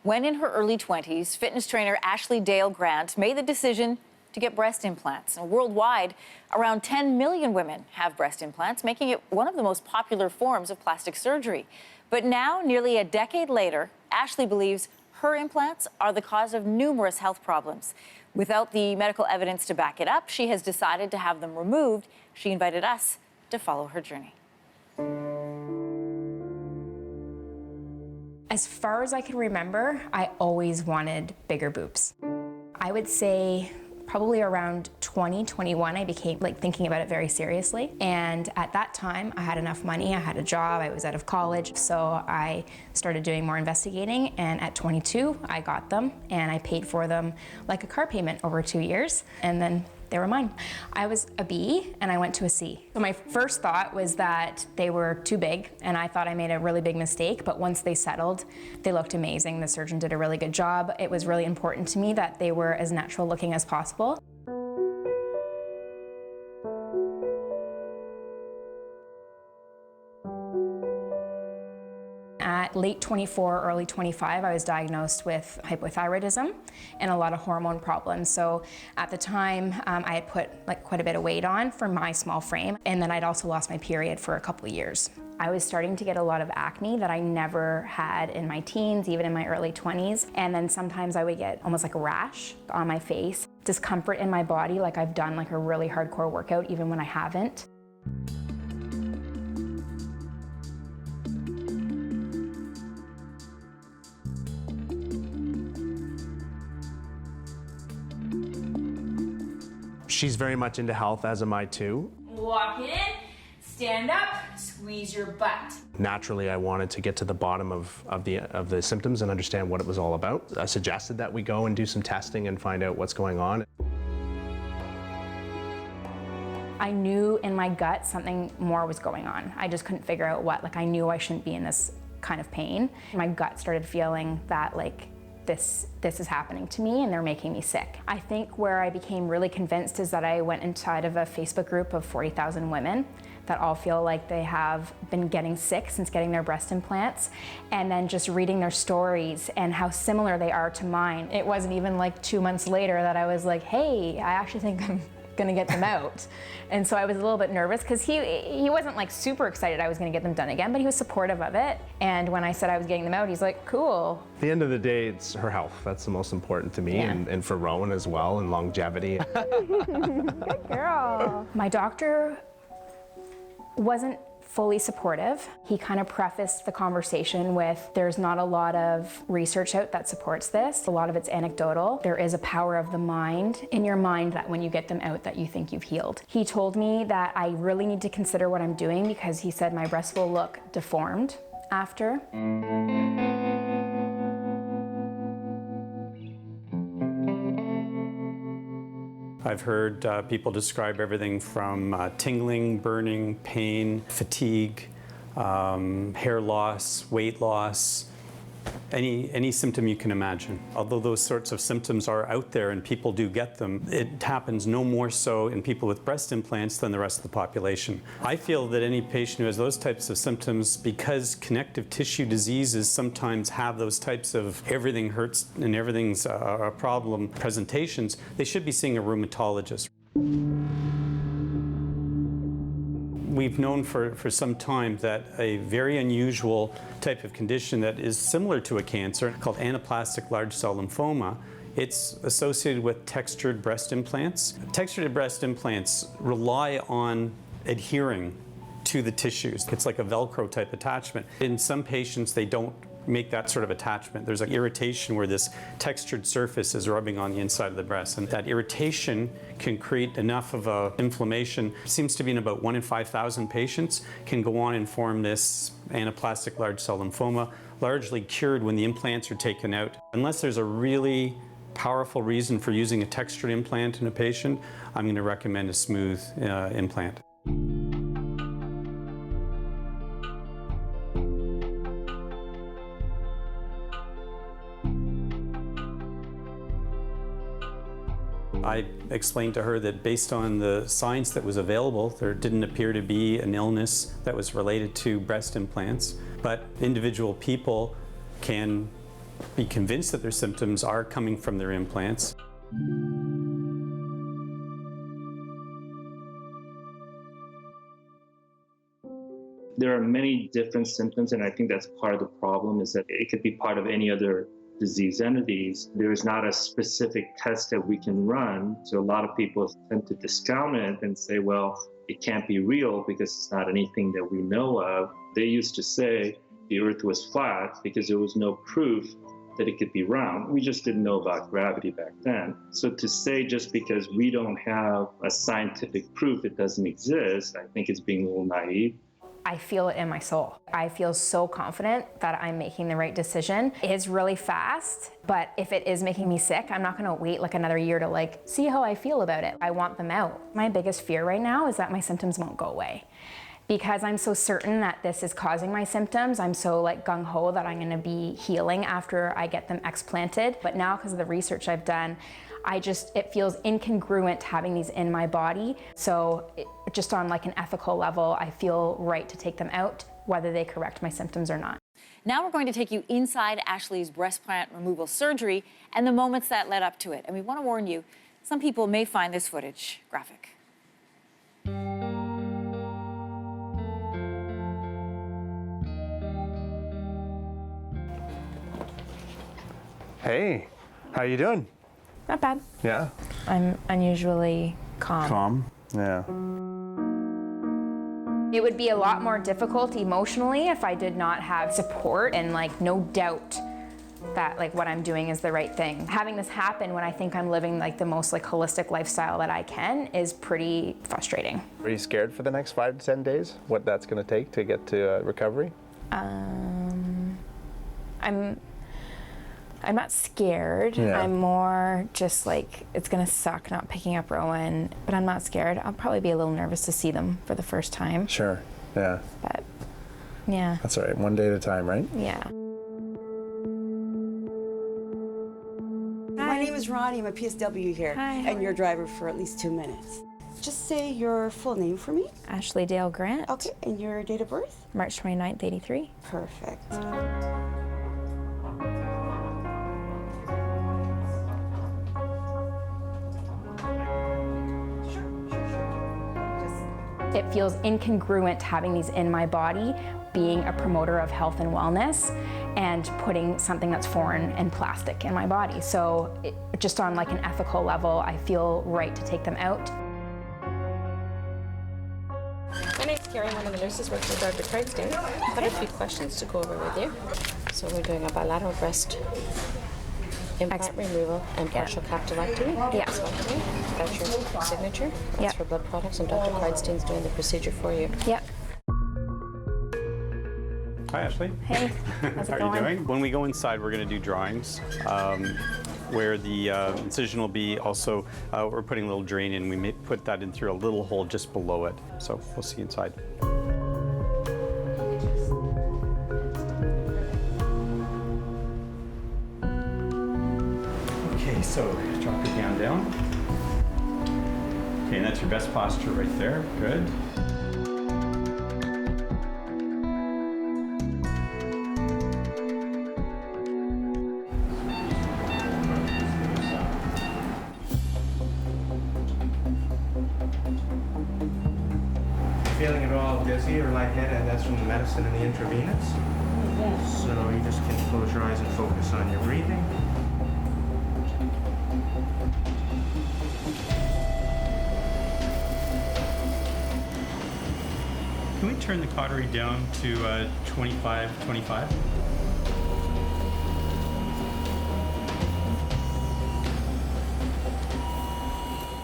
When in her early 20s, fitness trainer Ashley Dale Grant made the decision to get breast implants. And worldwide, around 10 million women have breast implants, making it one of the most popular forms of plastic surgery. But now, nearly a decade later, Ashley believes her implants are the cause of numerous health problems. Without the medical evidence to back it up, she has decided to have them removed. She invited us to follow her journey. As far as I can remember, I always wanted bigger boobs. I would say probably around 2021, I became thinking about it very seriously. And at that time, I had enough money, I had a job, I was out of college. So I started doing more investigating. And at 22, I got them and I paid for them like a car payment over 2 years. And then they were mine. I was a B and I went to a C. So my first thought was that they were too big and I thought I made a really big mistake, but once they settled, they looked amazing. The surgeon did a really good job. It was really important to me that they were as natural looking as possible. At late 24, early 25, I was diagnosed with hypothyroidism and a lot of hormone problems. So at the time, I had put quite a bit of weight on for my small frame, and then I'd also lost my period for a couple of years. I was starting to get a lot of acne that I never had in my teens, even in my early 20s. And then sometimes I would get almost like a rash on my face, discomfort in my body, like I've done like a really hardcore workout, even when I haven't. She's very much into health, as am I too. Walk in, stand up, squeeze your butt. Naturally, I wanted to get to the bottom of the symptoms and understand what it was all about. I suggested that we go and do some testing and find out what's going on. I knew in my gut something more was going on. I just couldn't figure out what. I knew I shouldn't be in this kind of pain. My gut started feeling that this is happening to me and they're making me sick. I think where I became really convinced is that I went inside of a Facebook group of 40,000 women that all feel like they have been getting sick since getting their breast implants, and then just reading their stories and how similar they are to mine. It wasn't even 2 months later that I was like, hey, I actually think I'm gonna get them out. And so I was a little bit nervous because he wasn't super excited I was gonna get them done again, but he was supportive of it. And when I said I was getting them out, he's like, cool. At the end of the day, it's her health. That's the most important to me, Yeah. and for Rowan as well, and longevity. Good girl. My doctor wasn't fully supportive. He kind of prefaced the conversation with, there's not a lot of research out that supports this. A lot of it's anecdotal. There is a power of the mind in your mind that when you get them out that you think you've healed. He told me that I really need to consider what I'm doing because he said my breasts will look deformed after. I've heard people describe everything from tingling, burning, pain, fatigue, hair loss, weight loss, any symptom you can imagine. Although those sorts of symptoms are out there and people do get them, it happens no more so in people with breast implants than the rest of the population. I feel that any patient who has those types of symptoms, because connective tissue diseases sometimes have those types of everything hurts and everything's a problem presentations, they should be seeing a rheumatologist. We've known for some time that a very unusual type of condition that is similar to a cancer called anaplastic large cell lymphoma, it's associated with textured breast implants. Textured breast implants rely on adhering to the tissues. It's like a Velcro type attachment. In some patients, they don't make that sort of attachment. There's an irritation where this textured surface is rubbing on the inside of the breast, and that irritation can create enough of a inflammation. It seems to be in about 1 in 5,000 patients can go on and form this anaplastic large cell lymphoma, largely cured when the implants are taken out. Unless there's a really powerful reason for using a textured implant in a patient, I'm going to recommend a smooth implant. I explained to her that based on the science that was available, there didn't appear to be an illness that was related to breast implants, but individual people can be convinced that their symptoms are coming from their implants. There are many different symptoms, and I think that's part of the problem, is that it could be part of any other disease entities. There is not a specific test that we can run, so a lot of people tend to discount it and say, well, it can't be real because it's not anything that we know of. They used to say the Earth was flat because there was no proof that it could be round. We just didn't know about gravity back then. So to say just because we don't have a scientific proof it doesn't exist, I think is being a little naive. I feel it in my soul. I feel so confident that I'm making the right decision. It's really fast, but if it is making me sick, I'm not gonna wait like another year to like see how I feel about it. I want them out. My biggest fear right now is that my symptoms won't go away. Because I'm so certain that this is causing my symptoms, I'm so like gung-ho that I'm gonna be healing after I get them explanted. But now, because of the research I've done, it feels incongruent having these in my body. So just on like an ethical level, I feel right to take them out, whether they correct my symptoms or not. Now we're going to take you inside Ashley's breast plant removal surgery and the moments that led up to it. And we want to warn you, some people may find this footage graphic. Hey, how you doing? Not bad. Yeah. I'm unusually calm. Calm? Yeah. It would be a lot more difficult emotionally if I did not have support and like no doubt that like what I'm doing is the right thing. Having this happen when I think I'm living like the most like holistic lifestyle that I can is pretty frustrating. Are you scared for the next 5 to 10 days? What that's going to take to get to recovery? I'm not scared. Yeah. I'm more just like, it's gonna suck not picking up Rowan, but I'm not scared. I'll probably be a little nervous to see them for the first time. Sure. Yeah. But yeah. That's all right. One day at a time, right? Yeah. My name is Ronnie. I'm a PSW here. Hi. And your driver for at least 2 minutes. Just say your full name for me. Ashley Dale Grant. Okay, and your date of birth? March 29th, 83. Perfect. It feels incongruent having these in my body, being a promoter of health and wellness, and putting something that's foreign and plastic in my body. So just on like an ethical level, I feel right to take them out. My name's Carrie, I'm one of the nurses working with Dr. Craigstein. I've got a few questions to go over with you. So we're doing a bilateral breast implant removal and partial capsulectomy. Yeah. That's your signature. That's Yeah. for blood products, and Dr. Craigstein's doing the procedure for you. Yep. Hi, Ashley. Hey, how's it How are going? you doing? When we go inside, we're going to do drawings where the incision will be. Also, we're putting a little drain in. We may put that in through a little hole just below it. So we'll see you inside. Okay, so drop your gown down. Okay, and that's your best posture right there. Good. Feeling at all dizzy or lightheaded, that's from the medicine and the intravenous. So you just can close your eyes and focus on your breathing. Can we turn the cautery down to 25?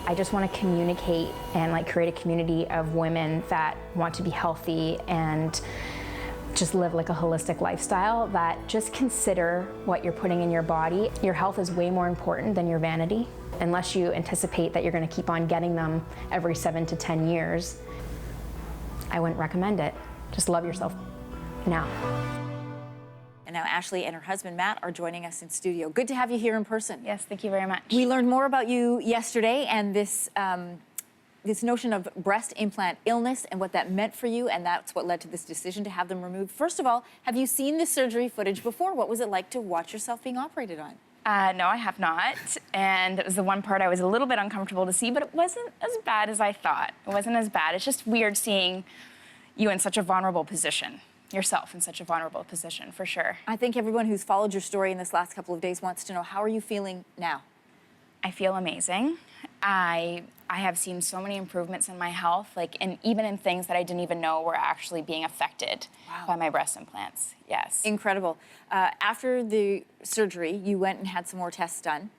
I just want to communicate and like create a community of women that want to be healthy and just live like a holistic lifestyle, that just consider what you're putting in your body. Your health is way more important than your vanity. Unless you anticipate that you're going to keep on getting them every 7 to 10 years, I wouldn't recommend it. Just love yourself now. And now Ashley and her husband, Matt, are joining us in studio. Good to have you here in person. Yes, thank you very much. We learned more about you yesterday, and this this notion of breast implant illness and what that meant for you, and that's what led to this decision to have them removed. First of all, have you seen the surgery footage before? What was it like to watch yourself being operated on? No, I have not. And it was the one part I was a little bit uncomfortable to see, but it wasn't as bad as I thought. It wasn't as bad. It's just weird seeing you in such a vulnerable position, yourself in such a vulnerable position, for sure. I think everyone who's followed your story in this last couple of days wants to know, how are you feeling now? I feel amazing. I have seen so many improvements in my health, and even in things that I didn't even know were actually being affected by my breast implants. Yes. Incredible. After the surgery, you went and had some more tests done,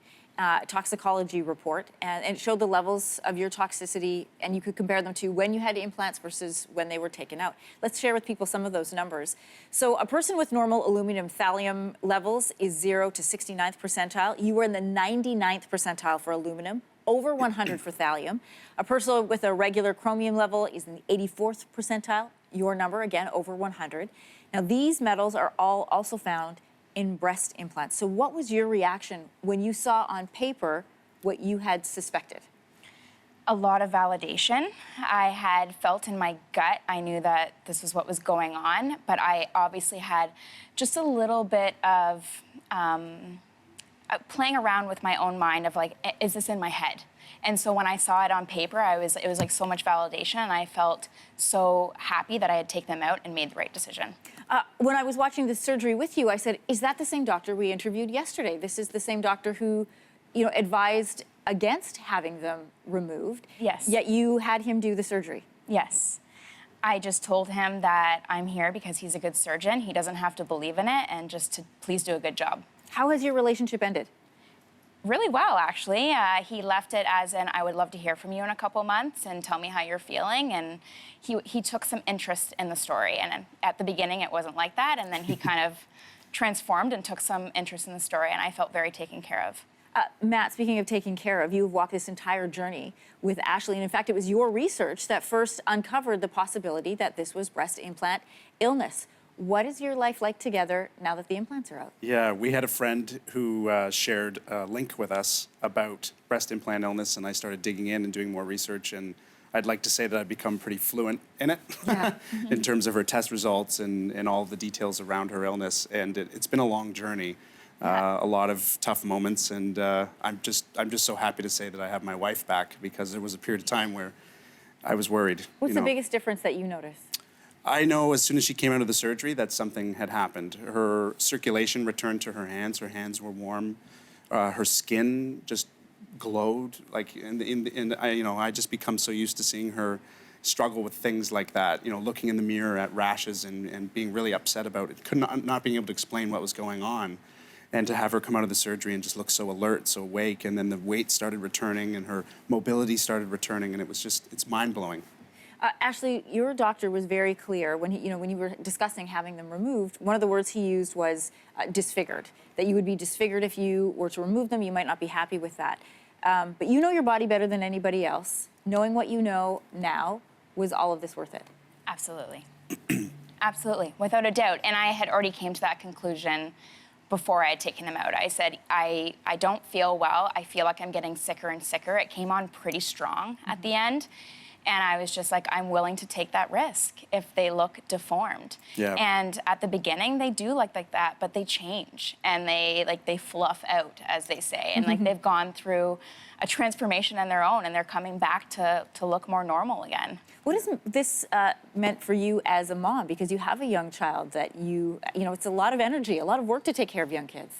toxicology report, and it showed the levels of your toxicity, and you could compare them to when you had implants versus when they were taken out. Let's share with people some of those numbers. So a person with normal aluminum thallium levels is 0 to 69th percentile. You were in the 99th percentile for aluminum, over 100 for thallium. A person with a regular chromium level is in the 84th percentile. Your number, again, over 100. Now, these metals are all also found in breast implants. So what was your reaction when you saw on paper what you had suspected? A lot of validation. I had felt in my gut, I knew that this was what was going on, but I obviously had just a little bit of playing around with my own mind of is this in my head? And so when I saw it on paper, it was like so much validation, and I felt so happy that I had taken them out and made the right decision. When I was watching the surgery with you, I said, is that the same doctor we interviewed yesterday? This is the same doctor who, advised against having them removed. Yes. Yet you had him do the surgery. Yes. I just told him that I'm here because he's a good surgeon. He doesn't have to believe in it, and just to please do a good job. How has your relationship ended? Really well, actually. He left it as in, I would love to hear from you in a couple months and tell me how you're feeling. And he took some interest in the story. And at the beginning, it wasn't like that. And then he kind of transformed and took some interest in the story. And I felt very taken care of. Matt, speaking of taking care of, you've walked this entire journey with Ashley. And in fact, it was your research that first uncovered the possibility that this was breast implant illness. What is your life like together now that the implants are out? Yeah, we had a friend who shared a link with us about breast implant illness, and I started digging in and doing more research, and I'd like to say that I've become pretty fluent in it, in terms of her test results and all the details around her illness, and it's been a long journey, a lot of tough moments, and I'm just so happy to say that I have my wife back, because there was a period of time where I was worried. What's the biggest difference that you noticed? I know as soon as she came out of the surgery that something had happened. Her circulation returned to her hands. Her hands were warm. Her skin just glowed. I just become so used to seeing her struggle with things like that. Looking in the mirror at rashes and being really upset about it, not being able to explain what was going on. And to have her come out of the surgery and just look so alert, so awake, and then the weight started returning and her mobility started returning, and it's mind-blowing. Ashley, your doctor was very clear when when you were discussing having them removed. One of the words he used was disfigured. That you would be disfigured if you were to remove them. You might not be happy with that. But you know your body better than anybody else. Knowing what you know now, was all of this worth it? Absolutely. Absolutely, without a doubt. And I had already came to that conclusion before I had taken them out. I said, I don't feel well. I feel like I'm getting sicker and sicker. It came on pretty strong at the end. And I was just like, I'm willing to take that risk if they look deformed. Yeah. And at the beginning, they do look like that, but they change and they fluff out, as they say. And they've gone through a transformation on their own, and they're coming back to look more normal again. What has this meant for you as a mom? Because you have a young child that it's a lot of energy, a lot of work to take care of young kids.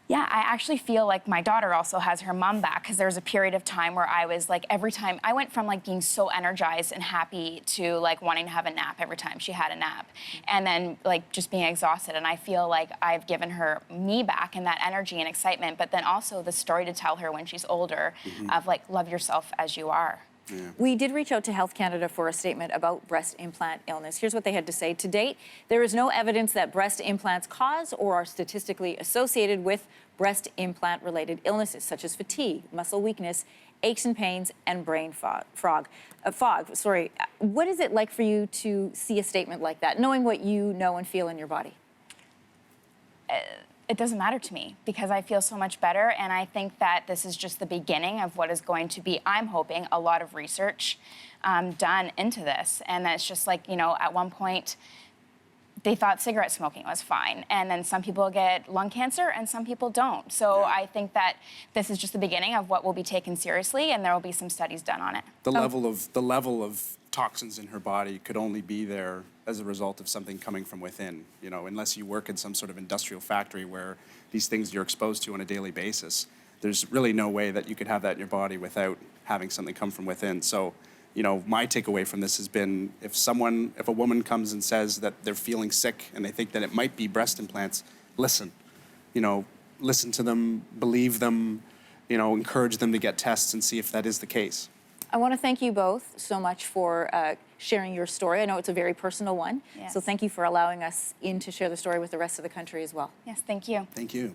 Yeah, I actually feel like my daughter also has her mom back, because there was a period of time where I was every time, I went from being so energized and happy to wanting to have a nap every time she had a nap. And then just being exhausted. And I feel like I've given her me back and that energy and excitement, but then also the story to tell her when she's older of love yourself as you are. Yeah. We did reach out to Health Canada for a statement about breast implant illness. Here's what they had to say. To date, there is no evidence that breast implants cause or are statistically associated with breast implant-related illnesses, such as fatigue, muscle weakness, aches and pains, and brain fog. What is it like for you to see a statement like that, knowing what you know and feel in your body? it doesn't matter to me because I feel so much better, and I think that this is just the beginning of what is going to be, I'm hoping, a lot of research done into this. And that's just like, you know, at one point, they thought cigarette smoking was fine. And then some people get lung cancer and some people don't. So I think that this is just the beginning of what will be taken seriously, and there will be some studies done on it. The level of toxins in her body could only be there as a result of something coming from within, you know, unless you work in some sort of industrial factory where these things you're exposed to on a daily basis. There's really no way that you could have that in your body without having something come from within. So, you know, my takeaway from this has been if a woman comes and says that they're feeling sick and they think that it might be breast implants, listen. You know, listen to them, believe them, you know, encourage them to get tests and see if that is the case. I want to thank you both so much for sharing your story. I know it's a very personal one. Yes. So thank you for allowing us in to share the story with the rest of the country as well. Yes, thank you. Thank you.